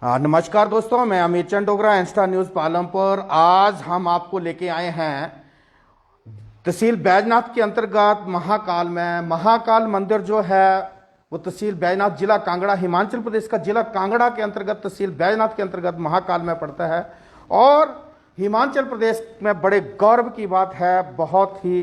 नमस्कार दोस्तों, मैं अमित चंद डोगरा, इंस्टा न्यूज पालमपुर। आज हम आपको लेके आए हैं तहसील बैजनाथ के अंतर्गत महाकाल में। महाकाल मंदिर जो है वो तहसील बैजनाथ, जिला कांगड़ा, हिमाचल प्रदेश का जिला कांगड़ा के अंतर्गत तहसील बैजनाथ के अंतर्गत महाकाल में पड़ता है। और हिमाचल प्रदेश में बड़े गौरव की बात है, बहुत ही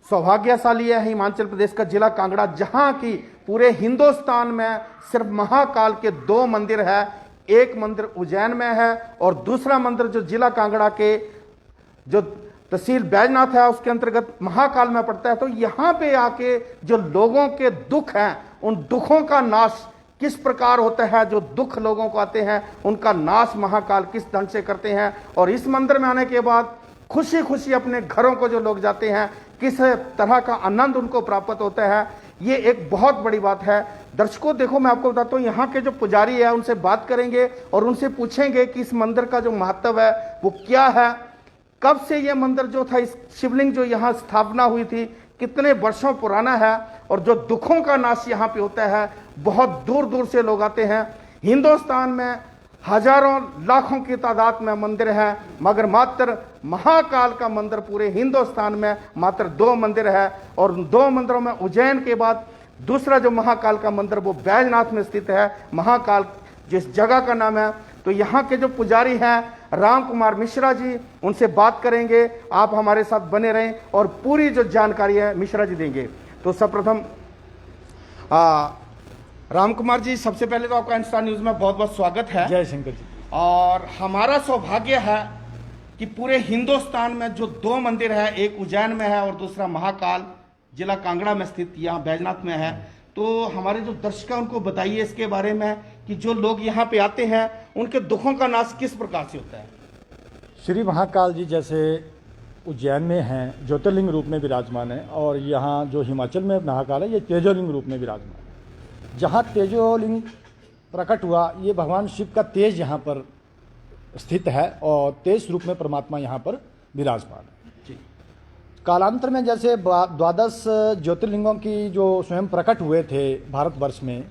सौभाग्यशाली है हिमाचल प्रदेश का जिला कांगड़ा, जहां की पूरे हिंदुस्तान में सिर्फ महाकाल के दो मंदिर है। एक मंदिर उज्जैन में है और दूसरा मंदिर जो जिला कांगड़ा के जो तहसील बैजनाथ है उसके अंतर्गत महाकाल में पड़ता है। तो यहां पे आके जो लोगों के दुख हैं, उन दुखों का नाश किस प्रकार होता है, जो दुख लोगों को आते हैं उनका नाश महाकाल किस ढंग से करते हैं। और इस मंदिर में आने के बाद खुशी खुशी अपने घरों को जो लोग जाते हैं, किस तरह का आनंद उनको प्राप्त होता है, ये एक बहुत बड़ी बात है। दर्शकों देखो, मैं आपको बताता हूँ, यहाँ के जो पुजारी है उनसे बात करेंगे और उनसे पूछेंगे कि इस मंदिर का जो महत्व है वो क्या है, कब से ये मंदिर जो था, इस शिवलिंग जो यहाँ स्थापना हुई थी, कितने वर्षों पुराना है, और जो दुखों का नाश यहाँ पे होता है। बहुत दूर दूर से लोग आते हैं। हिंदुस्तान में हजारों लाखों की तादाद में मंदिर है, मगर मात्र महाकाल का मंदिर पूरे हिंदुस्तान में मात्र दो मंदिर है। और दो मंदिरों में उज्जैन के बाद दूसरा जो महाकाल का मंदिर वो बैजनाथ में स्थित है। महाकाल जिस जगह का नाम है, तो यहाँ के जो पुजारी हैं राम कुमार मिश्रा जी, उनसे बात करेंगे। आप हमारे साथ बने रहें और पूरी जो जानकारी है मिश्रा जी देंगे। तो सर्वप्रथम राम कुमार जी, सबसे पहले तो आपका इंस्टा न्यूज में बहुत बहुत स्वागत है। जय शंकर जी। और हमारा सौभाग्य है कि पूरे हिंदुस्तान में जो दो मंदिर है, एक उज्जैन में है और दूसरा महाकाल जिला कांगड़ा में स्थित यहाँ बैजनाथ में है। तो हमारे जो दर्शक हैं उनको बताइए इसके बारे में कि जो लोग यहाँ पे आते हैं उनके दुखों का नाश किस प्रकार से होता है। श्री महाकाल जी जैसे उज्जैन में हैं, ज्योतिर्लिंग रूप में विराजमान है, और यहाँ जो हिमाचल में महाकाल है ये तेजोलिंग रूप में विराजमान है। जहाँ तेजोलिंग प्रकट हुआ, ये भगवान शिव का तेज यहाँ पर स्थित है और तेज रूप में परमात्मा यहाँ पर विराजमान है। कालांतर में जैसे 12 ज्योतिर्लिंगों की जो स्वयं प्रकट हुए थे भारतवर्ष में,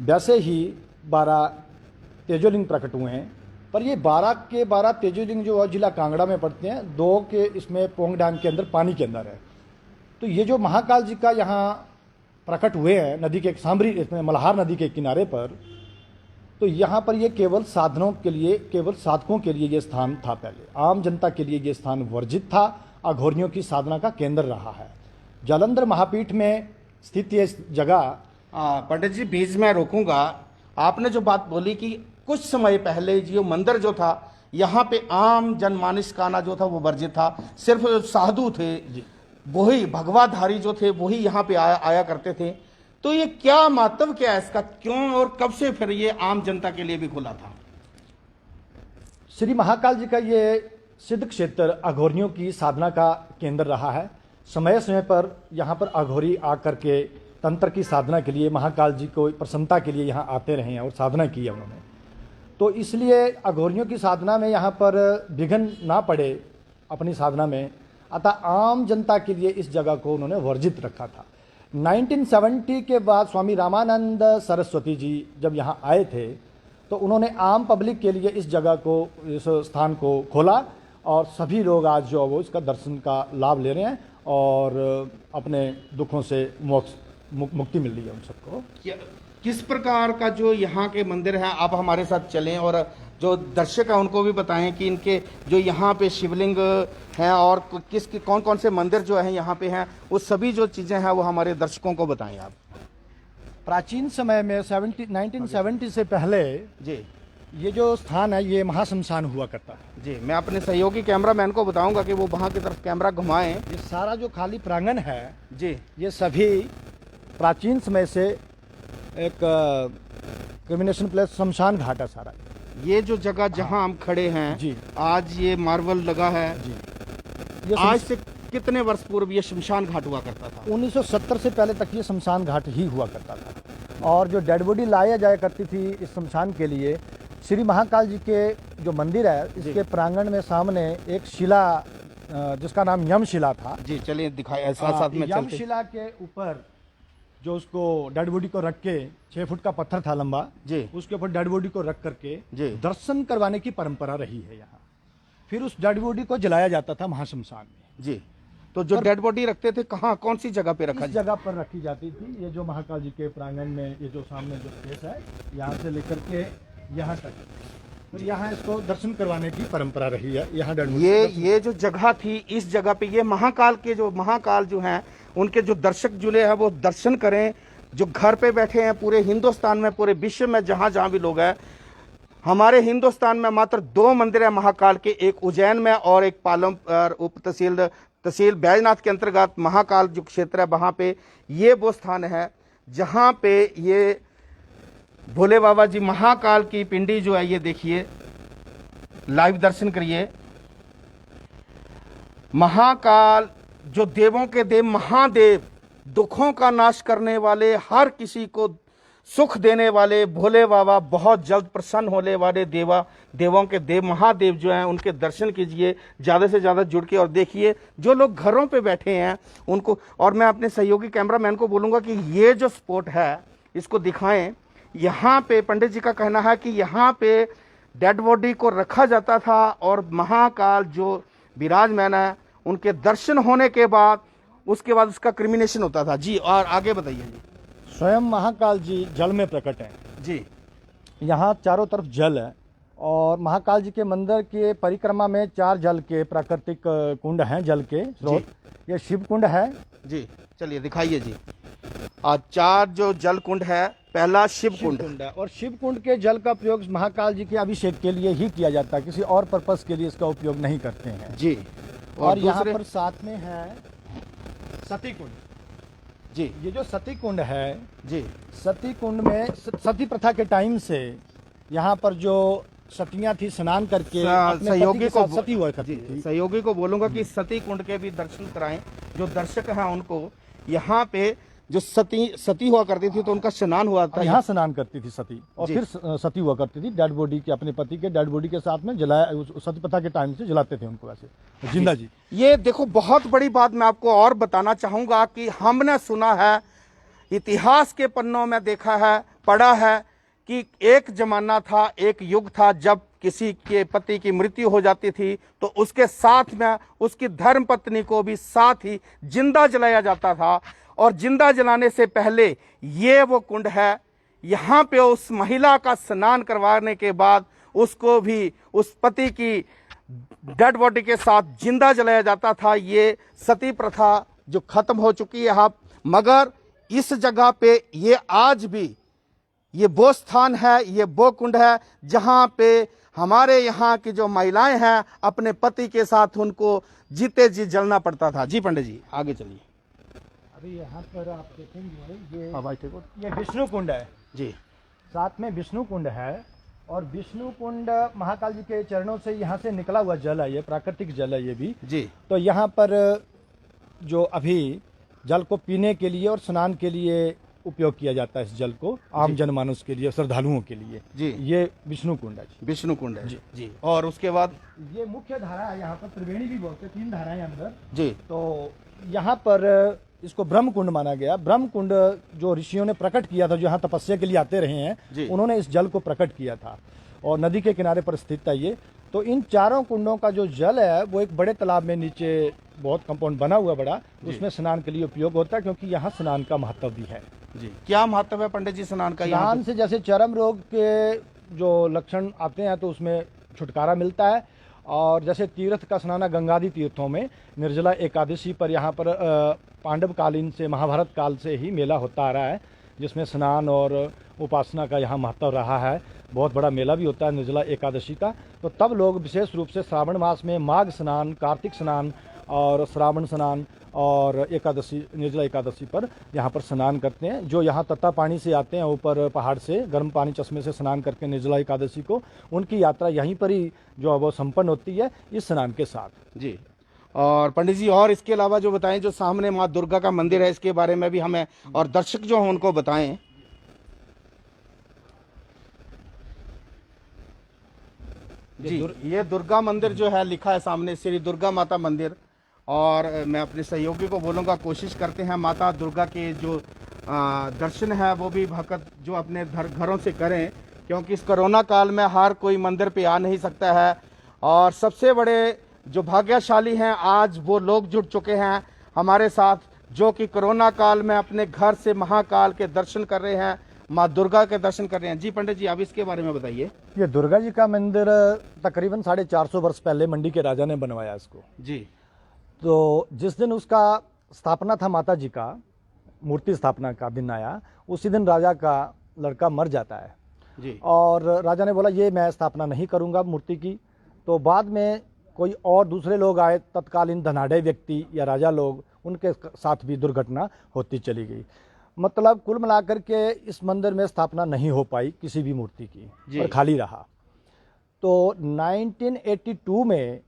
वैसे ही 12 तेजोलिंग प्रकट हुए हैं। पर ये 12 के 12 तेजोलिंग जो जिला कांगड़ा में पड़ते हैं, 2 के इसमें पोंग डैम के अंदर पानी के अंदर है। तो ये जो महाकाल जी का यहाँ प्रकट हुए हैं नदी के सांबरी, इसमें मल्हार नदी के किनारे पर, तो यहाँ पर ये केवल साधनों के लिए, केवल साधकों के लिए ये स्थान था। पहले आम जनता के लिए ये स्थान वर्जित था, अघोरियों की साधना का केंद्र रहा है। जालंधर महापीठ में स्थित ये जगह। पंडित जी, बीच में रोकूंगा। आपने जो बात बोली कि कुछ समय पहले जो मंदिर जो था यहाँ पे आम जनमानस का आना जो था वो वर्जित था, सिर्फ साधु थे, वही भगवाधारी जो थे वही यहाँ पे आया करते थे। तो ये क्या महत्व क्या है इसका, क्यों और कब से फिर ये आम जनता के लिए भी खुला था? श्री महाकाल जी का ये सिद्ध क्षेत्र अघोरियों की साधना का केंद्र रहा है। समय समय पर यहाँ पर अघोरी आकर के तंत्र की साधना के लिए, महाकाल जी को प्रसन्नता के लिए यहाँ आते रहे हैं और साधना की है उन्होंने। तो इसलिए अघोरियों की साधना में यहाँ पर विघ्न ना पड़े अपनी साधना में, अतः आम जनता के लिए इस जगह को उन्होंने वर्जित रखा था। 1970 के बाद स्वामी रामानंद सरस्वती जी जब यहाँ आए थे, तो उन्होंने आम पब्लिक के लिए इस जगह को, इस स्थान को खोला, और सभी लोग आज जो वो इसका दर्शन का लाभ ले रहे हैं और अपने दुखों से मुक्ति मिल रही है उन सबको। किस प्रकार का जो यहाँ के मंदिर है, आप हमारे साथ चलें और जो दर्शक हैं उनको भी बताएं कि इनके जो यहाँ पे शिवलिंग हैं और कौन कौन से मंदिर जो हैं यहाँ पे हैं, वो सभी जो चीज़ें हैं वो हमारे दर्शकों को बताएं आप। प्राचीन समय में 1970 से पहले जी ये जो स्थान है ये महाशमशान हुआ करता है। जी, मैं अपने सहयोगी कैमरामैन को बताऊंगा कि वो वहाँ की तरफ कैमरा घुमाएं। ये सारा जो खाली प्रांगण है जी, ये सभी प्राचीन समय से एक क्रिमिनेशन प्लेस शमशान घाट है सारा। ये जो जगह जहाँ हम खड़े हैं जी, आज ये मार्बल लगा है जी, ये आज से कितने वर्ष पूर्व ये शमशान घाट हुआ करता था? 1970 से पहले तक ये शमशान घाट ही हुआ करता था। और जो डेड बॉडी लाया जाया करती थी इस शमशान के लिए, श्री महाकाल जी के जो मंदिर है इसके प्रांगण में सामने एक शिला, जिसका नाम यम शिला था। जी, चलिए दिखाए साथ साथ में। यम शिला के ऊपर जो उसको डेड बॉडी को रख के 6 फुट का पत्थर था लंबा जी उसके ऊपर डेड बॉडी को रख करके जी दर्शन करवाने की परंपरा रही है यहाँ। फिर उस डेड बॉडी को जलाया जाता था महाशमशान में। जी। तो जो डेड बॉडी रखते थे कहाँ, कौन सी जगह पे रखा? इस जगह पर रखी जाती थी। ये जो महाकाल जी के प्रांगण में ये जो सामने जो स्पेस है यहाँ से लेकर के यहाँ तक, तो यहाँ इसको दर्शन करवाने की परंपरा रही है। यहाँ डेड बॉडी ये जो जगह थी, इस जगह पे ये महाकाल जो हैं उनके जो दर्शक जुले हैं वो दर्शन करें। जो घर पे बैठे हैं पूरे हिंदुस्तान में, पूरे विश्व में जहां जहां भी लोग हैं, हमारे हिंदुस्तान में मात्र 2 मंदिर है महाकाल के, एक उज्जैन में और एक पालमपुर उप तहसील बैजनाथ के अंतर्गत महाकाल जो क्षेत्र है वहां पे ये वो स्थान है जहां पे ये भोले बाबा जी महाकाल की पिंडी जो है ये देखिए, लाइव दर्शन करिए। महाकाल जो देवों के देव, महादेव, दुखों का नाश करने वाले, हर किसी को सुख देने वाले भोले बाबा, बहुत जल्द प्रसन्न होने वाले देवों के देव महादेव जो हैं उनके दर्शन कीजिए ज़्यादा से ज़्यादा जुड़ के। और देखिए जो लोग घरों पे बैठे हैं उनको, और मैं अपने सहयोगी कैमरामैन को बोलूँगा कि ये जो स्पॉट है इसको दिखाएं। यहाँ पे पंडित जी का कहना है कि यहाँ पे डेड बॉडी को रखा जाता था और महाकाल जो विराजमान है उनके दर्शन होने के बाद उसके बाद उसका क्रिमिनेशन होता था। जी, और आगे बताइए जी। स्वयं महाकाल जी जल में प्रकट हैं जी। यहाँ चारों तरफ जल है और महाकाल जी के मंदिर के परिक्रमा में 4 जल के प्राकृतिक कुंड हैं, जल के स्रोत। ये शिव कुंड है जी, चलिए दिखाइए जी। 4 जो जल कुंड है, पहला शिव कुंड है और शिव कुंड के जल का प्रयोग महाकाल जी के अभिषेक के लिए ही किया जाता है, किसी और पर्पस के लिए इसका उपयोग नहीं करते हैं जी। और यहाँ पर साथ में है सती कुंड जी। ये जो सती कुंड है जी, सती कुंड में सती प्रथा के टाइम से यहाँ पर जो सतियां थी स्नान करके अपने सहयोगी पति के को साथ सती हुआ करती थी। सहयोगी को बोलूंगा कि सती कुंड के भी दर्शन कराएं। जो दर्शक हैं उनको यहाँ पे जो सती हुआ करती थी तो उनका स्नान हुआ था, यहाँ स्नान करती थी सती और फिर सती हुआ करती थी डेड बॉडी के, अपने पति के डेड बॉडी के साथ में जलाया, सती प्रथा के टाइम से जलाते थे उनको वैसे जिंदा जी। ये देखो बहुत बड़ी बात मैं आपको और बताना चाहूंगा कि हमने सुना है, इतिहास के पन्नों में देखा है, पढ़ा है कि एक जमाना था, एक युग था जब किसी के पति की मृत्यु हो जाती थी तो उसके साथ में उसकी धर्म पत्नी को भी साथ ही जिंदा जलाया जाता था। और जिंदा जलाने से पहले ये वो कुंड है, यहाँ पे उस महिला का स्नान करवाने के बाद उसको भी उस पति की डेड बॉडी के साथ जिंदा जलाया जाता था। ये सती प्रथा जो खत्म हो चुकी है अब, मगर इस जगह पे ये आज भी ये वो स्थान है, ये वो कुंड है जहाँ पे हमारे यहाँ की जो महिलाएं हैं अपने पति के साथ उनको जीते जी जलना पड़ता था। जी पंडित जी आगे चलिए। अभी यहाँ पर आप देखेंगे ये विष्णु कुंड है जी, साथ में विष्णु कुंड है और विष्णु कुंड महाकाल जी के चरणों से यहाँ से निकला हुआ जल है, ये प्राकृतिक जल है ये भी जी। तो यहाँ पर जो अभी जल को पीने के लिए और स्नान के लिए उपयोग किया जाता है, इस जल को आम जनमानस के लिए, श्रद्धालुओं के लिए जी। ये विष्णु कुंड है जी। विष्णु कुंड है जी जी। और उसके बाद ये मुख्य धारा है, यहाँ पर त्रिवेणी भी बोलते हैं, 3 धाराएं अंदर जी। तो यहाँ पर इसको ब्रह्म कुंड माना गया। ब्रह्म कुंड जो ऋषियों ने प्रकट किया था, जो यहाँ तपस्या के लिए आते रहे हैं, उन्होंने इस जल को प्रकट किया था और नदी के किनारे पर स्थित था ये। तो इन चारों कुंडों का जो जल है वो एक बड़े तालाब में नीचे बहुत कंपाउंड बना हुआ बड़ा, उसमें स्नान के लिए उपयोग होता है क्योंकि यहाँ स्नान का महत्व भी है जी। क्या महत्व है पंडित जी स्नान का? स्नान से जैसे चर्म रोग के जो लक्षण आते हैं तो उसमें छुटकारा मिलता है और जैसे तीर्थ का स्नान गंगादि तीर्थों में निर्जला एकादशी पर यहाँ पर पांडव कालीन से, महाभारत काल से ही मेला होता आ रहा है जिसमें स्नान और उपासना का यहाँ महत्व रहा है। बहुत बड़ा मेला भी होता है निर्जला एकादशी का। तो तब लोग विशेष रूप से श्रावण मास में माघ स्नान, कार्तिक स्नान और श्रावण स्नान और एकादशी, निर्जला एकादशी पर यहाँ पर स्नान करते हैं। जो यहाँ तत्ता पानी से आते हैं ऊपर पहाड़ से, गर्म पानी चश्मे से स्नान करके निर्जला एकादशी को, उनकी यात्रा यहीं पर ही जो है वो संपन्न होती है इस स्नान के साथ जी। और पंडित जी और इसके अलावा जो बताएं, जो सामने माँ दुर्गा का मंदिर है इसके बारे में भी हमें और दर्शक जो हैं उनको बताएं। जी, ये दुर्गा मंदिर जो है लिखा है सामने, श्री दुर्गा माता मंदिर। और मैं अपने सहयोगी को बोलूँगा कोशिश करते हैं माता दुर्गा के जो दर्शन है वो भी भक्त जो अपने घरों से करें, क्योंकि इस कोरोना काल में हर कोई मंदिर पे आ नहीं सकता है। और सबसे बड़े जो भाग्यशाली हैं आज वो लोग जुड़ चुके हैं हमारे साथ, जो कि कोरोना काल में अपने घर से महाकाल के दर्शन कर रहे हैं, माँ दुर्गा के दर्शन कर रहे हैं। जी पंडित जी, आप इसके बारे में बताइए। ये दुर्गा जी का मंदिर तकरीबन 450 वर्ष पहले मंडी के राजा ने बनवाया इसको जी। तो जिस दिन उसका स्थापना था, माता जी का मूर्ति स्थापना का दिन आया, उसी दिन राजा का लड़का मर जाता है जी। और राजा ने बोला ये मैं स्थापना नहीं करूंगा मूर्ति की। तो बाद में कोई और दूसरे लोग आए, तत्कालीन धनाढ़ व्यक्ति या राजा लोग, उनके साथ भी दुर्घटना होती चली गई। मतलब कुल मिलाकर के इस मंदिर में स्थापना नहीं हो पाई किसी भी मूर्ति की और खाली रहा। तो 1982 में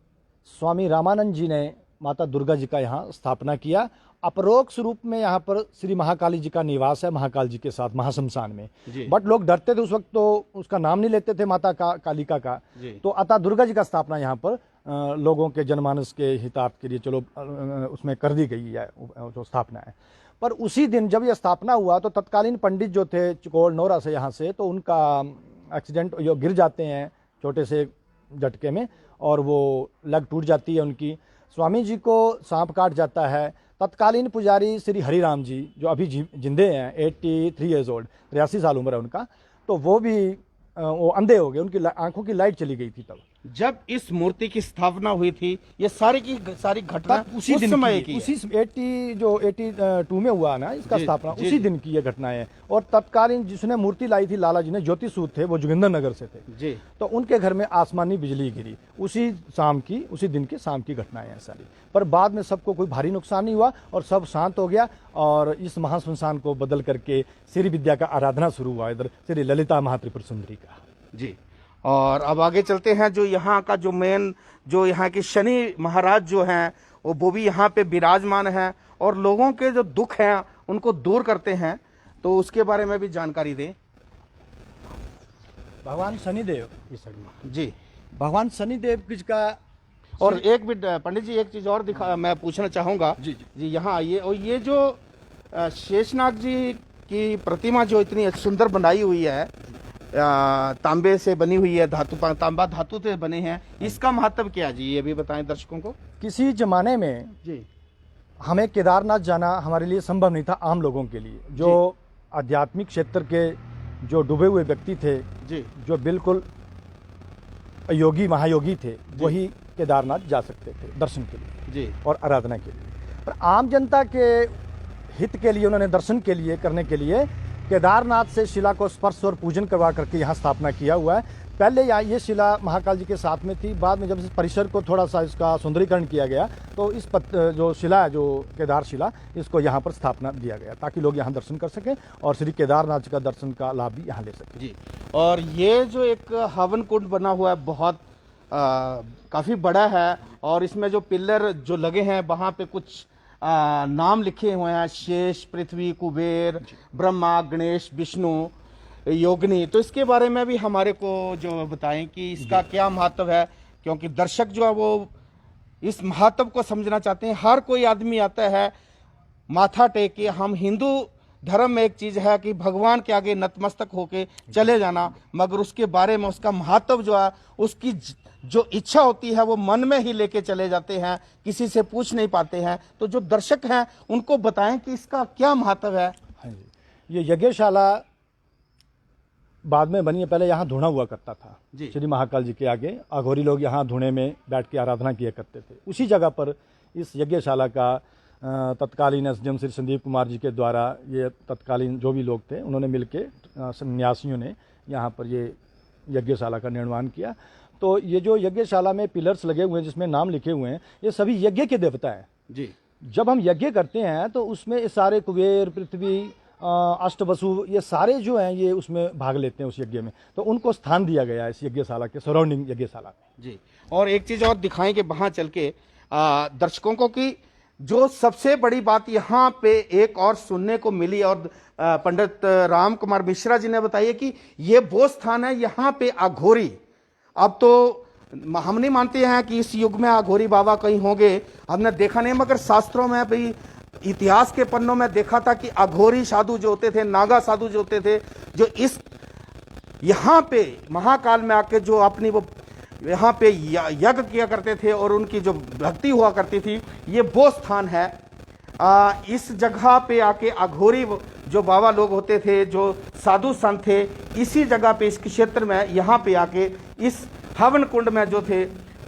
स्वामी रामानंद जी ने माता दुर्गा जी का यहाँ स्थापना किया। अपरोक्ष रूप में यहाँ पर श्री महाकाली जी का निवास है, महाकाल जी के साथ महाशमशान में। बट लोग डरते थे उस वक्त, तो उसका नाम नहीं लेते थे माता का कालिका का। तो अतः दुर्गा जी का स्थापना यहाँ पर लोगों के जनमानस के हितार्थ के लिए चलो उसमें कर दी गई है जो स्थापना है। पर उसी दिन जब यह स्थापना हुआ तो तत्कालीन पंडित जो थे चिकोड़ नौरा से यहाँ से, तो उनका एक्सीडेंट, यो गिर जाते हैं छोटे से झटके में और वो लग टूट जाती है उनकी। स्वामी जी को सांप काट जाता है। तत्कालीन पुजारी श्री हरिराम जी जो अभी जिंदे हैं, 83 ईयर्स ओल्ड, 83 साल उम्र है उनका, तो वो भी वो अंधे हो गए, उनकी आंखों की लाइट चली गई थी। तब जब इस मूर्ति की स्थापना हुई थी, ये सारी की सारी घटना उसी दिन समय की, उसी 82 में हुआ ना इसका स्थापना, उसी दिन की ये घटना है। और तत्कालीन जिसने मूर्ति लाई थी लाला जी ने, ज्योति सूद थे, वो जोगिंदर नगर से थे जी। तो उनके घर में आसमानी बिजली गिरी उसी दिन की शाम की घटना है सारी। पर बाद में सबको कोई भारी नुकसान नहीं हुआ और सब शांत हो गया और इस महाश्मशान को बदल करके श्री विद्या का आराधना शुरू हुआ इधर श्री ललिता महात्रिपुर सुंदरी का जी। और अब आगे चलते हैं। जो यहाँ का जो मेन, जो यहाँ के शनि महाराज जो हैं वो भी यहाँ पे विराजमान हैं और लोगों के जो दुख हैं उनको दूर करते हैं, तो उसके बारे में भी जानकारी दें। भगवान शनिदेव जी, भगवान शनिदेव का। और एक भी पंडित जी एक चीज और मैं पूछना चाहूंगा। जी जी, यहाँ आइए। और ये जो शेषनाग जी की प्रतिमा जो इतनी सुंदर बनाई हुई है, तांबे से बनी हुई है, तांबा धातु से बने हैं, इसका महत्व क्या है जी, ये भी बताएं दर्शकों को। किसी जमाने में जी हमें केदारनाथ जाना हमारे लिए संभव नहीं था, आम लोगों के लिए, जो आध्यात्मिक क्षेत्र के जो डूबे हुए व्यक्ति थे जी, जो बिल्कुल योगी महायोगी थे, वही केदारनाथ जा सकते थे दर्शन के लिए जी और आराधना के लिए। पर आम जनता के हित के लिए उन्होंने दर्शन के लिए करने के लिए केदारनाथ से शिला को स्पर्श और पूजन करवा करके यहाँ स्थापना किया हुआ है। पहले यहाँ ये शिला महाकाल जी के साथ में थी, बाद में जब इस परिसर को थोड़ा सा इसका सुंदरीकरण किया गया तो इस जो शिला है, जो केदार शिला, इसको यहाँ पर स्थापना दिया गया ताकि लोग यहाँ दर्शन कर सकें और श्री केदारनाथ जी का दर्शन का लाभ भी यहाँ ले सकें जी। और ये जो एक हवन कुंड बना हुआ है बहुत काफ़ी बड़ा है और इसमें जो पिलर जो लगे हैं वहाँ पे कुछ नाम लिखे हुए हैं, शेष, पृथ्वी, कुबेर, ब्रह्मा, गणेश, विष्णु, योगिनी। तो इसके बारे में भी हमारे को जो बताएं कि इसका क्या महत्व है, क्योंकि दर्शक जो है वो इस महत्व को समझना चाहते हैं। हर कोई आदमी आता है माथा टेक के, हम हिंदू धर्म में एक चीज है कि भगवान के आगे नतमस्तक होके चले जाना, मगर उसके बारे में उसका महत्व जो है, उसकी जो इच्छा होती है वो मन में ही लेके चले जाते हैं, किसी से पूछ नहीं पाते हैं। तो जो दर्शक हैं उनको बताएं कि इसका क्या महत्व है। हाँ जी, ये यज्ञशाला बाद में बनी है, पहले यहाँ धुना हुआ करता था श्री महाकाल जी के आगे। अघोरी लोग यहाँ धुने में बैठ के आराधना किया करते थे। उसी जगह पर इस यज्ञशाला का तत्कालीन एसडीएम श्री संदीप कुमार जी के द्वारा, ये तत्कालीन जो भी लोग थे उन्होंने मिलके सन्यासियों ने यहाँ पर ये यज्ञशाला का निर्माण किया। तो ये जो यज्ञशाला में पिलर्स लगे हुए हैं जिसमें नाम लिखे हुए हैं, ये सभी यज्ञ के देवता हैं जी। जब हम यज्ञ करते हैं तो उसमें ये सारे कुबेर, पृथ्वी, अष्टवसु, ये सारे जो हैं ये उसमें भाग लेते हैं उस यज्ञ में। तो उनको स्थान दिया गया है इस यज्ञशाला के सराउंडिंग यज्ञशाला में जी। और एक चीज और दिखाएं कि वहां चल के दर्शकों को कि जो सबसे बड़ी बात यहाँ पे एक और सुनने को मिली, और पंडित राम कुमार मिश्रा जी ने बताया कि ये वो स्थान है यहाँ पे अघोरी, अब तो हम नहीं मानते हैं कि इस युग में अघोरी बाबा कहीं होंगे, हमने देखा नहीं, मगर शास्त्रों में भी इतिहास के पन्नों में देखा था कि अघोरी साधु जो होते थे, नागा साधु जो होते थे, जो इस यहाँ पे महाकाल में आके जो अपनी वो यहाँ पे यज्ञ किया करते थे और उनकी जो भक्ति हुआ करती थी, ये वो स्थान है। इस जगह पे आके अघोरी जो बाबा लोग होते थे, जो साधु संत थे, इसी जगह पे इस क्षेत्र में यहाँ पे आके इस हवन कुंड में जो थे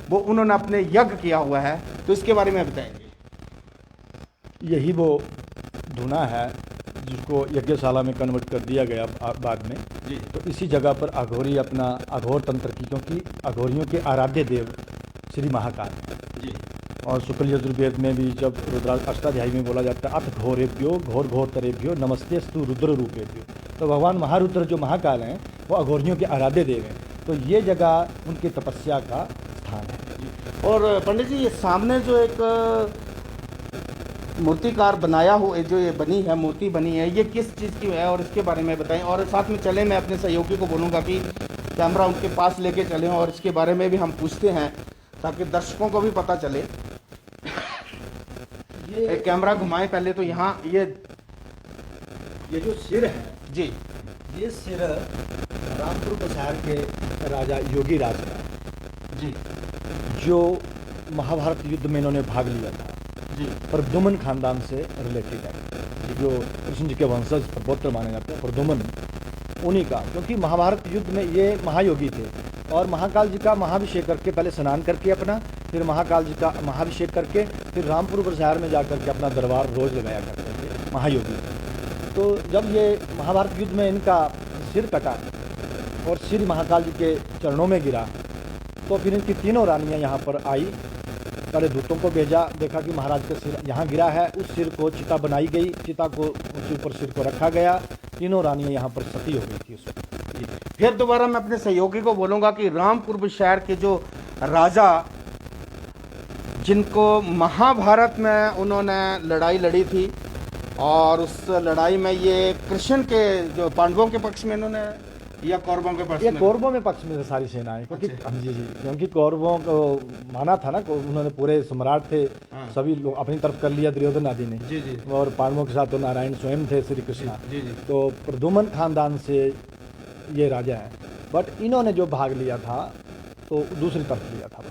वो उन्होंने अपने यज्ञ किया हुआ है। तो इसके बारे में बताएंगे। यही वो धुना है जिसको यज्ञशाला में कन्वर्ट कर दिया गया बाद में जी। तो इसी जगह पर अघोरी अपना अघोर तंत्र की, क्योंकि अघोरियों के आराध्य देव श्री महाकाल जी। और शुक्ल यजुर्वेद में भी जब रुद्राष्टक अष्टाध्यायी में बोला जाता है अथ घोरेभ्यो घोर घोर तरेभ्यो नमस्ते स्तु रुद्र रूपेभ्यो, तो भगवान महारुद्र जो महाकाल हैं वो अघोरियों के आराध्य देव हैं। तो ये जगह उनकी तपस्या का स्थान है। और पंडित जी, ये सामने जो एक मूर्तिकार बनाया हो, जो ये बनी है, मूर्ति बनी है, ये किस चीज़ की है और इसके बारे में बताएं। और साथ में चले, मैं अपने सहयोगी को बोलूँगा कि कैमरा उनके पास लेके चलें और इसके बारे में भी हम पूछते हैं ताकि दर्शकों को भी पता चले। ये कैमरा घुमाएं पहले तो। यहाँ ये जो सिर है जी, ये सिर रामपुर बसार के राजा योगी राज का जी जो महाभारत युद्ध में इन्होंने भाग लिया था जी, प्रद्युमन खानदान से रिलेटेड है, जो कृष्ण जी के वंशज प्रपौत्र माने जाते हैं प्रद्युमन, उन्हीं का। क्योंकि महाभारत युद्ध में ये महायोगी थे और महाकाल जी का महाभिषेक करके, पहले स्नान करके अपना, फिर महाकाल जी का महाभिषेक करके, फिर रामपुर बसार में जाकर के अपना दरबार रोज लगाया करते थे महायोगी। तो जब ये महाभारत युद्ध में इनका सिर कटा और सिर महाकाल जी के चरणों में गिरा, तो फिर इनकी तीनों रानियाँ यहाँ पर आई। पहले दूतों को भेजा, देखा कि महाराज का सिर यहाँ गिरा है, उस सिर को चिता बनाई गई, चिता को उसके ऊपर सिर को रखा गया, तीनों रानियाँ यहाँ पर सती हो गई थी उस वक्त। फिर दोबारा मैं अपने सहयोगी को बोलूँगा कि रामपुर शहर के जो राजा, जिनको महाभारत में उन्होंने लड़ाई लड़ी थी और उस लड़ाई में ये कृष्ण के जो पांडवों के पक्ष में इन्होंने या कौरवों के पक्ष ये में? कौरवों में पक्ष में सारी सेनाएं, क्योंकि अच्छा। जी जी, क्योंकि कौरवों को माना था ना, उन्होंने पूरे सम्राट थे, हाँ। सभी लोग अपनी तरफ कर लिया दुर्योधन आदि ने, जी जी और पांडवों के साथ तो नारायण स्वयं थे श्री कृष्ण। जी जी तो प्रद्युमन खानदान से ये राजा है, बट इन्होंने जो भाग लिया था तो दूसरी तरफ लिया था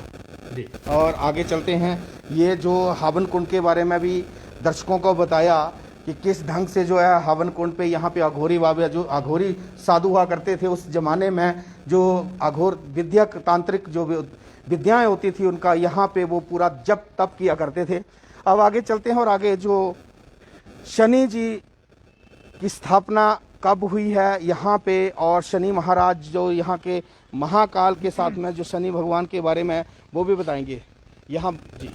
जी। और आगे चलते हैं। ये जो हवन कुंड के बारे में भी दर्शकों को बताया कि किस ढंग से जो है हवन कुंड पे यहाँ पे अघोरी बाबा, जो अघोरी साधु हुआ करते थे उस जमाने में, जो अघोर विद्यक तांत्रिक जो विद्याएं होती थी उनका यहाँ पे वो पूरा जप तप किया करते थे। अब आगे चलते हैं और आगे जो शनि जी की स्थापना कब हुई है यहाँ पे, और शनि महाराज जो यहाँ के महाकाल के साथ में जो शनि भगवान के बारे में वो भी बताएंगे यहाँ जी।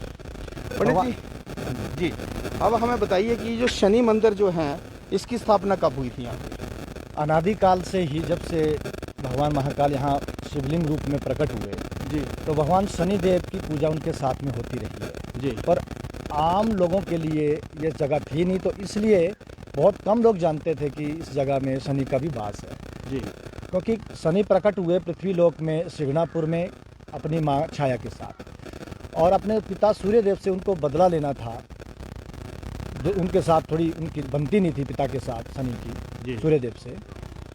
पंडित जी जी, अब हमें बताइए कि जो शनि मंदिर जो है इसकी स्थापना कब हुई थी यहाँ पे? अनादिकाल से ही, जब से भगवान महाकाल यहाँ शिवलिंग रूप में प्रकट हुए जी तो भगवान शनिदेव की पूजा उनके साथ में होती रही है जी। पर आम लोगों के लिए ये जगह थी नहीं, तो इसलिए बहुत कम लोग जानते थे कि इस जगह में शनि का भी वास है जी क्योंकि शनि प्रकट हुए पृथ्वीलोक में सिगनापुर में अपनी माँ छाया के साथ, और अपने पिता सूर्यदेव से उनको बदला लेना था। जो उनके साथ थोड़ी उनकी बनती नहीं थी पिता के साथ शनि जी। की सूर्यदेव से,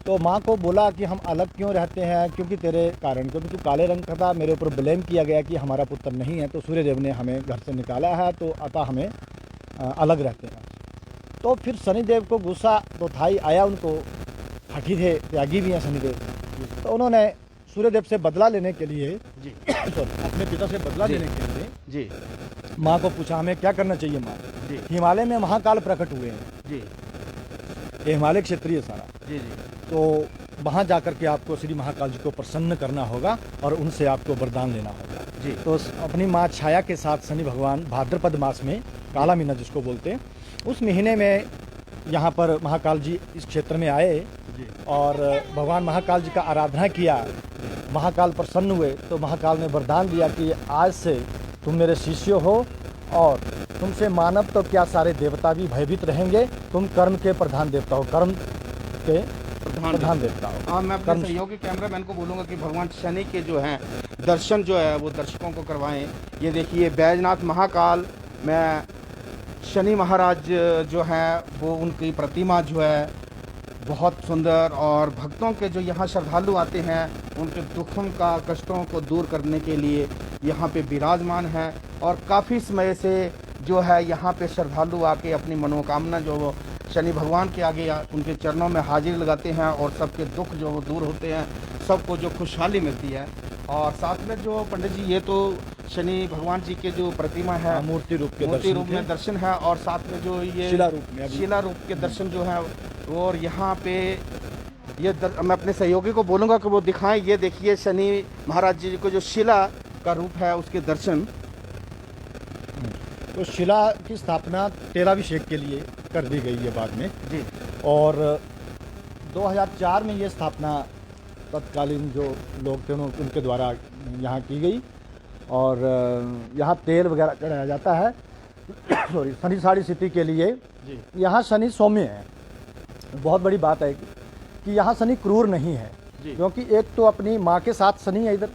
तो माँ को बोला कि हम अलग क्यों रहते हैं, क्योंकि तेरे कारण, क्योंकि तू काले रंग का था, मेरे ऊपर ब्लेम किया गया कि हमारा पुत्र नहीं है, तो सूर्यदेव ने हमें घर से निकाला है, तो अतः हमें अलग रहते हैं। तो फिर शनिदेव को गुस्सा तो था ही, आया, उनको हठी थे, त्यागी भी हैं शनिदेव, तो उन्होंने सूर्यदेव से बदला लेने के लिए जी अपने पिता से बदला लेने के लिए जी माँ को पूछा हमें क्या करना चाहिए माँ। जी हिमालय में महाकाल प्रकट हुए हैं, जी ये हिमालय क्षेत्रीय सारा, जी जी तो वहाँ जाकर के आपको श्री महाकाल जी को प्रसन्न करना होगा और उनसे आपको वरदान लेना होगा जी। तो अपनी माँ छाया के साथ शनि भगवान भाद्रपद मास में, काला महीना जिसको बोलते हैं, उस महीने में यहाँ पर महाकाल जी इस क्षेत्र में आए जी और भगवान महाकाल जी का आराधना किया। महाकाल प्रसन्न हुए तो महाकाल ने वरदान दिया कि आज से तुम मेरे शिष्य हो और तुमसे मानव तो क्या सारे देवता भी भयभीत रहेंगे, तुम कर्म के प्रधान देवता हो, कर्म के प्रधान देवता हो। हाँ, मैं अपने सहयोगी कैमरामैन को बोलूँगा कि भगवान शनि के जो हैं दर्शन जो है वो दर्शकों को करवाएं। ये देखिए बैजनाथ महाकाल में शनि महाराज जो है वो उनकी प्रतिमा जो है बहुत सुंदर, और भक्तों के जो यहाँ श्रद्धालु आते हैं उनके दुखों का कष्टों को दूर करने के लिए यहाँ पे विराजमान है। और काफ़ी समय से जो है यहाँ पे श्रद्धालु आके अपनी मनोकामना जो वो शनि भगवान के आगे उनके चरणों में हाजिरी लगाते हैं और सबके दुख जो वो दूर होते हैं, सबको जो खुशहाली मिलती है। और साथ में जो पंडित जी ये तो शनि भगवान जी के जो प्रतिमा है मूर्ति रूप में दर्शन है, और साथ में जो ये शिला रूप के दर्शन जो है। और यहाँ पे मैं अपने सहयोगी को बोलूँगा कि वो दिखाएं, ये देखिए शनि महाराज जी को जो शिला का रूप है उसके दर्शन। तो शिला की स्थापना तेलाभिषेक के लिए कर दी गई है बाद में जी। और 2004 में ये स्थापना तत्कालीन जो लोग थे उनके द्वारा यहाँ की गई। और यहाँ तेल वगैरह चढ़ाया जाता है सॉरी शनि साढ़ी स्थिति के लिए जी। यहाँ शनि सौम्य है। बहुत बड़ी बात है कि यहाँ शनि क्रूर नहीं है, क्योंकि एक तो अपनी माँ के साथ शनि है इधर,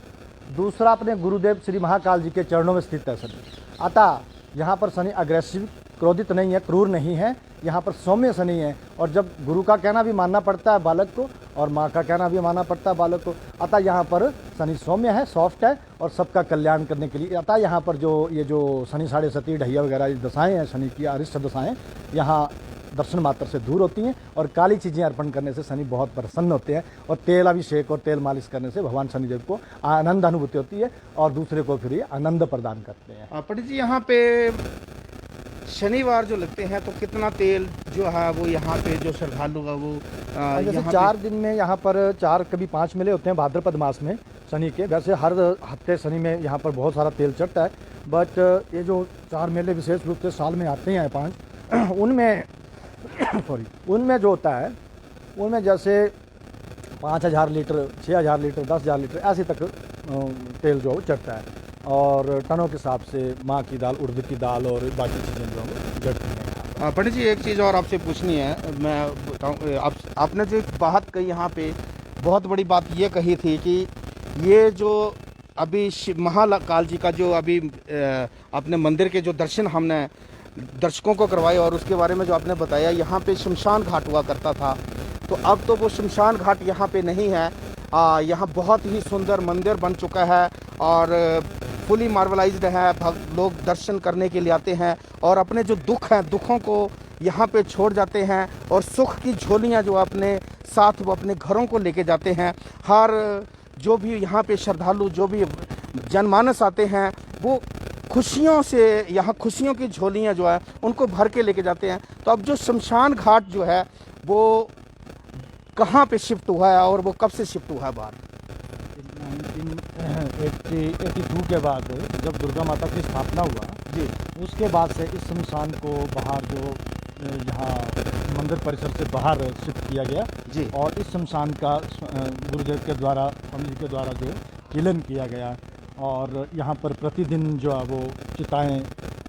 दूसरा अपने गुरुदेव श्री महाकाल जी के चरणों में स्थित है शनि। अतः यहाँ पर शनि अग्रेसिव क्रोधित नहीं है, क्रूर नहीं है, यहाँ पर सौम्य शनि है। और जब गुरु का कहना भी मानना पड़ता है बालक को और माँ का कहना भी मानना पड़ता है बालक को, अतः यहाँ पर शनि सौम्य है, सॉफ्ट है और सबका कल्याण करने के लिए। अतः यहाँ पर जो शनि साढ़े सती ढैया वगैरह दशाएँ हैं, शनि की अरिष्ट दशाएँ, यहाँ दर्शन मात्र से दूर होती हैं। और काली चीज़ें अर्पण करने से शनि बहुत प्रसन्न होते हैं, और तेल अभिषेक और तेल मालिश करने से भगवान शनिदेव को आनंद अनुभूति होती है और दूसरे को फिर ये आनंद प्रदान करते हैं। पंडित जी यहाँ पे शनिवार जो लगते हैं तो कितना तेल जो है वो यहाँ पे जो श्रद्धालु का वो जैसे 4 दिन में यहाँ पर 4 कभी 5 मेले होते हैं भाद्रपद मास में शनि के। वैसे हर हफ्ते शनि में यहाँ पर बहुत सारा तेल चढ़ता है, बट ये जो 4 मेले विशेष रूप से साल में आते हैं 5 उनमें जो होता है उनमें जैसे 5000 लीटर, 6000 लीटर, 10,000 लीटर ऐसे तक तेल जो चढ़ता है। और टनों के हिसाब से माँ की दाल, उड़द की दाल और बाकी चीज़ें जो चढ़ती हैं। पंडित जी एक चीज़ और आपसे पूछनी है, मैं बताऊँ आपने जो बात कही यहाँ पे बहुत बड़ी बात ये कही थी कि ये जो अभी महाकाल जी का जो अभी अपने मंदिर के जो दर्शन हमने दर्शकों को करवाए और उसके बारे में जो आपने बताया, यहाँ पे शमशान घाट हुआ करता था, तो अब तो वो शमशान घाट यहाँ पे नहीं है। यहाँ बहुत ही सुंदर मंदिर बन चुका है और फुली मार्बलाइज्ड है। लोग दर्शन करने के लिए आते हैं और अपने जो दुख हैं, दुखों को यहाँ पे छोड़ जाते हैं और सुख की झोलियाँ जो अपने साथ वो अपने घरों को लेके जाते हैं। हर जो भी यहाँ पे श्रद्धालु, जो भी जनमानस आते हैं, वो खुशियों से यहाँ खुशियों की झोलियाँ जो है उनको भर के लेके जाते हैं। तो अब जो शमशान घाट जो है वो कहाँ पे शिफ्ट हुआ है और वो कब से शिफ्ट हुआ है बाहर? 1982 के बाद जब दुर्गा माता की स्थापना हुआ जी, उसके बाद से इस शमशान को बाहर जो यहाँ मंदिर परिसर से बाहर शिफ्ट किया गया जी। और इस शमशान का गुरुदेव के द्वारा, स्वामी जी के द्वारा जो किलन किया गया। और यहाँ पर प्रतिदिन जो है वो चिताएँ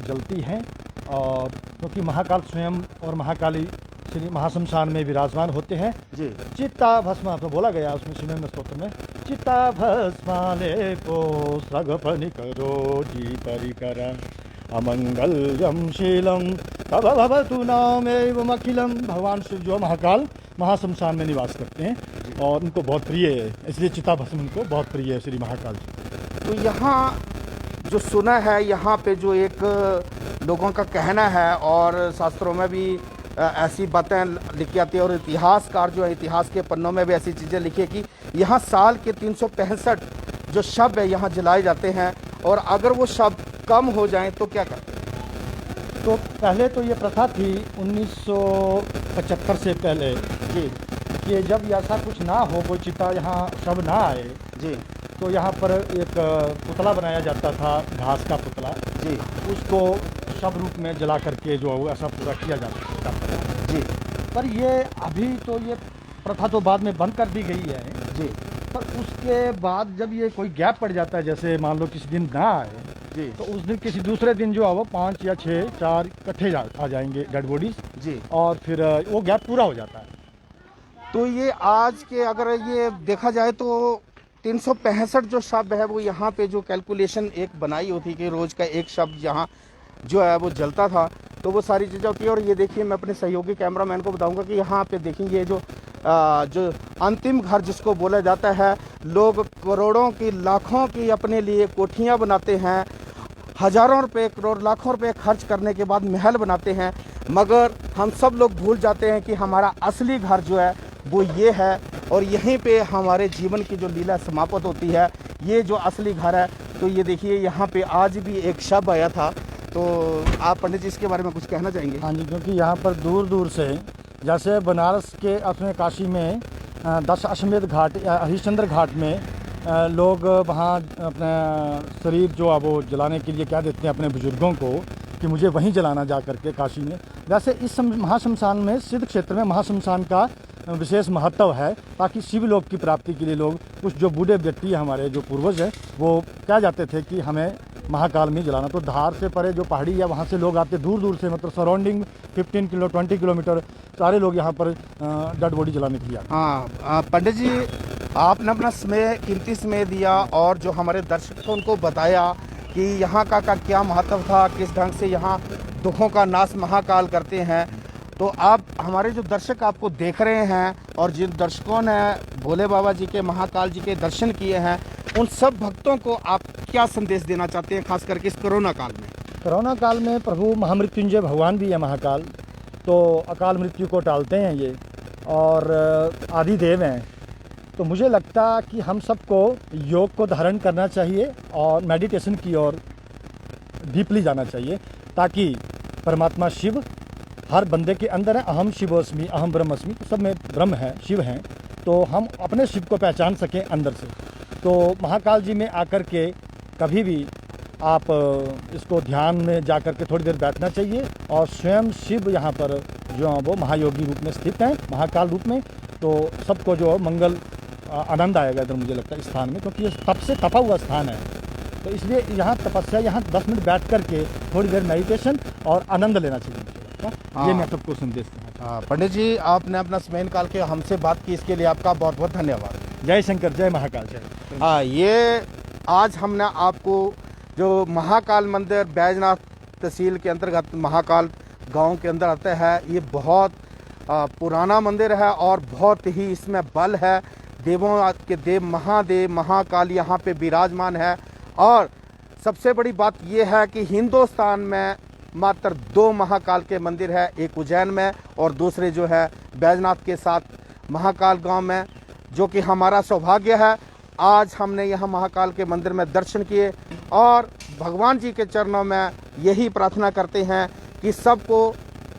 जलती हैं, और क्योंकि महाकाल स्वयं और महाकाली श्री महाशमशान में विराजमान होते हैं जी। चित्ता भस्म तो बोला गया उसमें श्रीमद स्तोत्र में, चित्ता भस्माले को सगफनि करो जी परिकर अमंगल्यम शीलम तब भवतु नामेवम अखिलम। भगवान शिव जो महाकाल महाशमशान में निवास करते हैं और उनको बहुत प्रिय है, इसलिए चिता भस्म उनको बहुत प्रिय है श्री महाकाल जी। तो यहाँ जो सुना है, यहाँ पे जो एक लोगों का कहना है और शास्त्रों में भी ऐसी बातें लिखी आती है और इतिहासकार जो है इतिहास के पन्नों में भी ऐसी चीज़ें लिखी है कि यहाँ साल के 365 जो शव है यहाँ जलाए जाते हैं, और अगर वो शव कम हो जाएं तो क्या करते हैं? तो पहले तो ये प्रथा थी 1975 से पहले जी कि जब ऐसा कुछ ना हो, कोई चिता यहाँ शव ना आए जी, तो यहाँ पर एक पुतला बनाया जाता था, घास का पुतला जी, उसको शव रूप में जला करके जो है ऐसा पूरा किया जाता था जी। पर ये अभी तो ये प्रथा तो बाद में बंद कर दी गई है जी पर उसके बाद जब ये कोई गैप पड़ जाता है, जैसे मान लो किसी दिन ना आए जी तो उस दिन किसी दूसरे दिन जो है वो 5 या 6 4 इकट्ठे आ जाएंगे डेड बॉडीज जी, और फिर वो गैप पूरा हो जाता है। तो ये आज के अगर ये देखा जाए तो 365 जो शब्द है वो यहाँ पे जो कैलकुलेशन एक बनाई होती कि रोज़ का एक शब्द यहाँ जो है वो जलता था, तो वो सारी चीज़ें होती है। और ये देखिए, मैं अपने सहयोगी कैमरामैन को बताऊंगा कि यहाँ पे देखिए ये जो अंतिम घर जिसको बोला जाता है, लोग करोड़ों की लाखों की अपने लिए कोठियाँ बनाते हैं, हजारों रुपए करोड़ लाखों रुपए खर्च करने के बाद महल बनाते हैं, मगर हम सब लोग भूल जाते हैं कि हमारा असली घर जो है वो ये है। और यहीं पे हमारे जीवन की जो लीला समाप्त होती है, ये जो असली घर है। तो ये देखिए, यहाँ पे आज भी एक शव आया था। तो आप पंडित जी इसके बारे में कुछ कहना चाहेंगे? हाँ जी, क्योंकि यहाँ पर दूर दूर से, जैसे बनारस के अपने काशी में दशाश्वमेध घाट या हरिश्चंद्र घाट में लोग वहाँ अपना शरीर जो है वो जलाने के लिए क्या देते हैं अपने बुजुर्गों को कि मुझे वहीं जलाना जा करके काशी में। वैसे इस महाशमशान में, सिद्ध क्षेत्र में महाशमशान का विशेष महत्व है, ताकि शिवलोक की प्राप्ति के लिए लोग, कुछ जो बूढ़े व्यक्ति हमारे जो पूर्वज हैं, वो क्या जाते थे कि हमें महाकाल में जलाना। तो धार से परे जो पहाड़ी है वहाँ से लोग आते दूर दूर से, मतलब सराउंडिंग 20 किलोमीटर सारे लोग यहाँ पर डेड बॉडी जलाने के लिए आते। हाँ पंडित जी, आपने अपना समय, कीमती समय दिया और जो हमारे दर्शकों को बताया कि यहाँ का क्या महत्व था, किस ढंग से यहाँ दुखों का नाश महाकाल करते हैं। तो आप, हमारे जो दर्शक आपको देख रहे हैं और जिन दर्शकों ने भोले बाबा जी के, महाकाल जी के दर्शन किए हैं, उन सब भक्तों को आप क्या संदेश देना चाहते हैं, खास करके इस कोरोना काल में? कोरोना काल में प्रभु महामृत्युंजय भगवान भी है महाकाल, तो अकाल मृत्यु को टालते हैं ये, और आदिदेव हैं। तो मुझे लगता कि हम सबको योग को धारण करना चाहिए और मेडिटेशन की ओर डीपली जाना चाहिए, ताकि परमात्मा शिव हर बंदे के अंदर है। अहम शिवोस्मि, अहम ब्रह्मस्मि, तो सब में ब्रह्म है, शिव हैं। तो हम अपने शिव को पहचान सकें अंदर से। तो महाकाल जी में आकर के कभी भी आप इसको ध्यान में जा कर के थोड़ी देर बैठना चाहिए, और स्वयं शिव यहाँ पर जो वो महायोगी रूप में स्थित हैं, महाकाल रूप में। तो सबको जो मंगल आनंद आएगा इधर, मुझे लगता है इस स्थान में, क्योंकि ये तप से तपा हुआ स्थान है। तो इसलिए यहाँ तपस्या, यहाँ 10 मिनट बैठ करके थोड़ी देर मेडिटेशन और आनंद लेना चाहिए। ये मैं सबको संदेश देना। पंडित जी, आपने अपना समय निकाल के हमसे बात की, इसके लिए आपका बहुत बहुत धन्यवाद। जय शंकर, जय महाकाल, जय। ये आज हमने आपको जो महाकाल मंदिर बैजनाथ तहसील के अंतर्गत महाकाल गांव के अंदर आता है, ये बहुत पुराना मंदिर है और बहुत ही इसमें बल है। देवों के देव महादेव महाकाल यहाँ पे विराजमान है। और सबसे बड़ी बात यह है कि हिंदुस्तान में मात्र 2 महाकाल के मंदिर है, एक उज्जैन में और दूसरे जो है बैजनाथ के साथ महाकाल गांव में, जो कि हमारा सौभाग्य है। आज हमने यहाँ महाकाल के मंदिर में दर्शन किए और भगवान जी के चरणों में यही प्रार्थना करते हैं कि सबको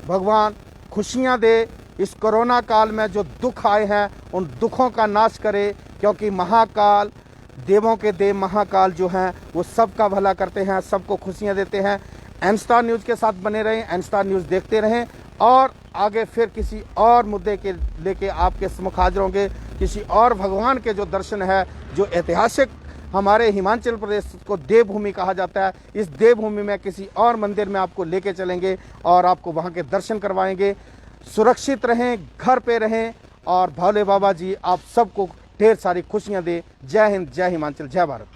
भगवान खुशियाँ दे। इस कोरोना काल में जो दुख आए हैं उन दुखों का नाश करे, क्योंकि महाकाल, देवों के देव महाकाल जो हैं वो सबका भला करते हैं, सबको खुशियाँ देते हैं। एन स्टार न्यूज़ के साथ बने रहें, एन स्टार न्यूज़ देखते रहें और आगे फिर किसी और मुद्दे के लेके आपके सम्मुख हाजिर होंगे। किसी और भगवान के जो दर्शन है, जो ऐतिहासिक हमारे हिमाचल प्रदेश को देवभूमि कहा जाता है, इस देवभूमि में किसी और मंदिर में आपको लेके चलेंगे और आपको वहाँ के दर्शन करवाएंगे। सुरक्षित रहें, घर पे रहें और भोले बाबा जी आप सबको ढेर सारी खुशियाँ दे। जय हिंद, जय हिमाचल, जय भारत।